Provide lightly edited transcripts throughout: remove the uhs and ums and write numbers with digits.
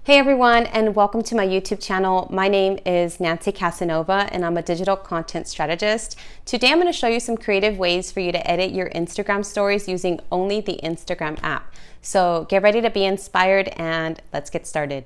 Hey everyone, and welcome to my YouTube channel. My name is Nancy Casanova and I'm a digital content strategist. Today I'm going to show you some creative ways for you to edit your Instagram stories using only the Instagram app. So get ready to be inspired and let's get started.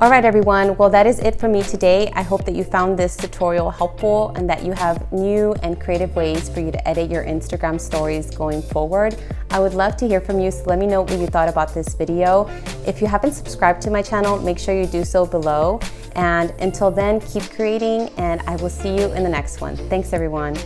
All right, everyone. Well, that is it for me today. I hope that you found this tutorial helpful and that you have new and creative ways for you to edit your Instagram stories going forward. I would love to hear from you, so let me know what you thought about this video. If you haven't subscribed to my channel, make sure you do so below. And until then, keep creating, and I will see you in the next one. Thanks, everyone.